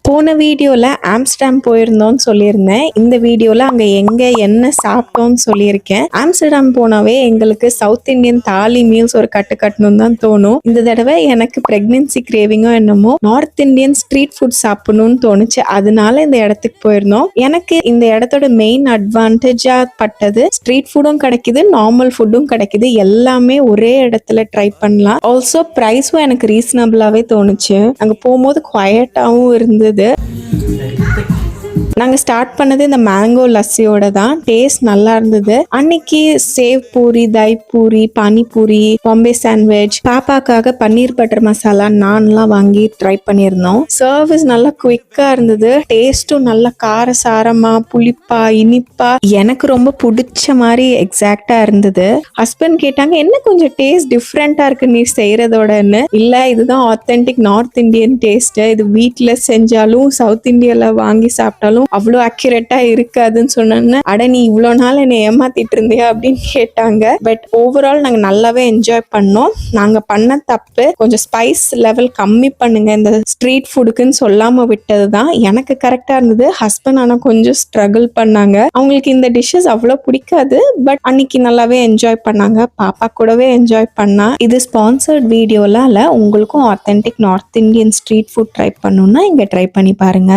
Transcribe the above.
போன வீடியோல ஆம்ஸ்டர்டாம் போயிருந்தோம்னு சொல்லியிருந்தேன். இந்த வீடியோல அங்க எங்க என்ன சாப்பிட்டோம்னு சொல்லியிருக்கேன். ஆம்ஸ்டர்டாம் போனாவே எங்களுக்கு சவுத் இந்தியன் தாலி மீல்ஸ் ஒரு கட்டணும்னு தான் தோணும். இந்த தடவை எனக்கு பிரெக்னன்சி கிரேவிங்கோ என்னமோ நார்த் இந்தியன் ஸ்ட்ரீட் ஃபுட் சாப்பிடணும்னு தோணுச்சு. அதனால இந்த இடத்துக்கு போயிருந்தோம். எனக்கு இந்த இடத்தோட மெயின் அட்வான்டேஜா பட்டது ஸ்ட்ரீட் ஃபுட்டும் கிடைக்குது, நார்மல் ஃபுட்டும் கிடைக்குது, எல்லாமே ஒரே இடத்துல ட்ரை பண்ணலாம். ஆல்சோ பிரைஸும் எனக்கு ரீசனபிளாவே தோணுச்சு. அங்க போகும்போது குவைட்டாவும் இருந்தது. நாங்கள் ஸ்டார்ட் பண்ணது இந்த மேங்கோ லஸ்ஸியோட தான். டேஸ்ட் நல்லா இருந்தது. அன்னைக்கு சேவ் பூரி, தை பூரி, பானிபூரி, பாம்பே சாண்ட்விச், பாப்பாக்காக பன்னீர் பட்டர் மசாலா, நான்லாம் வாங்கி ட்ரை பண்ணியிருந்தோம். சர்வீஸ் நல்லா குவிக்கா இருந்தது. டேஸ்ட்டும் நல்லா காரசாரமா, புளிப்பா, இனிப்பா, எனக்கு ரொம்ப பிடிச்ச மாதிரி எக்ஸாக்டா இருந்தது. ஹஸ்பண்ட் கேட்டாங்க, என்ன கொஞ்சம் டேஸ்ட் டிஃப்ரெண்டா இருக்கு நீ செய்யறதோடன்னு. இல்ல, இதுதான் ஆத்தென்டிக் நார்த் இந்தியன் டேஸ்ட். இது வீட்டுல செஞ்சாலும் சவுத் இந்தியால வாங்கி சாப்பிட்டாலும் அவ்வளோ அக்யூரேட்டா இருக்காதுன்னு சொன்னேன்னு, அட நீ இவ்வளோ நாள் என்னை ஏமாத்திட்டு இருந்தியா அப்படின்னு கேட்டாங்க. பட் ஓவரால் நாங்கள் நல்லாவே என்ஜாய் பண்ணோம். நாங்கள் பண்ண தப்பு கொஞ்சம் ஸ்பைஸ் லெவல் கம்மி பண்ணுங்க இந்த ஸ்ட்ரீட் ஃபுட்டுக்குன்னு சொல்லாம விட்டது தான். எனக்கு கரெக்டா இருந்தது. ஹஸ்பண்ட் ஆனால் கொஞ்சம் ஸ்ட்ரகிள் பண்ணாங்க. அவங்களுக்கு இந்த டிஷ்ஷஸ் அவ்வளோ பிடிக்காது. பட் அன்னைக்கு நல்லாவே என்ஜாய் பண்ணாங்க. பாப்பா கூடவே என்ஜாய் பண்ணா. இது ஸ்பான்சர்ட் வீடியோலாம் இல்லை. உங்களுக்கும் authentic north Indian street food try பண்ணணும்னா இங்கே ட்ரை பண்ணி பாருங்க.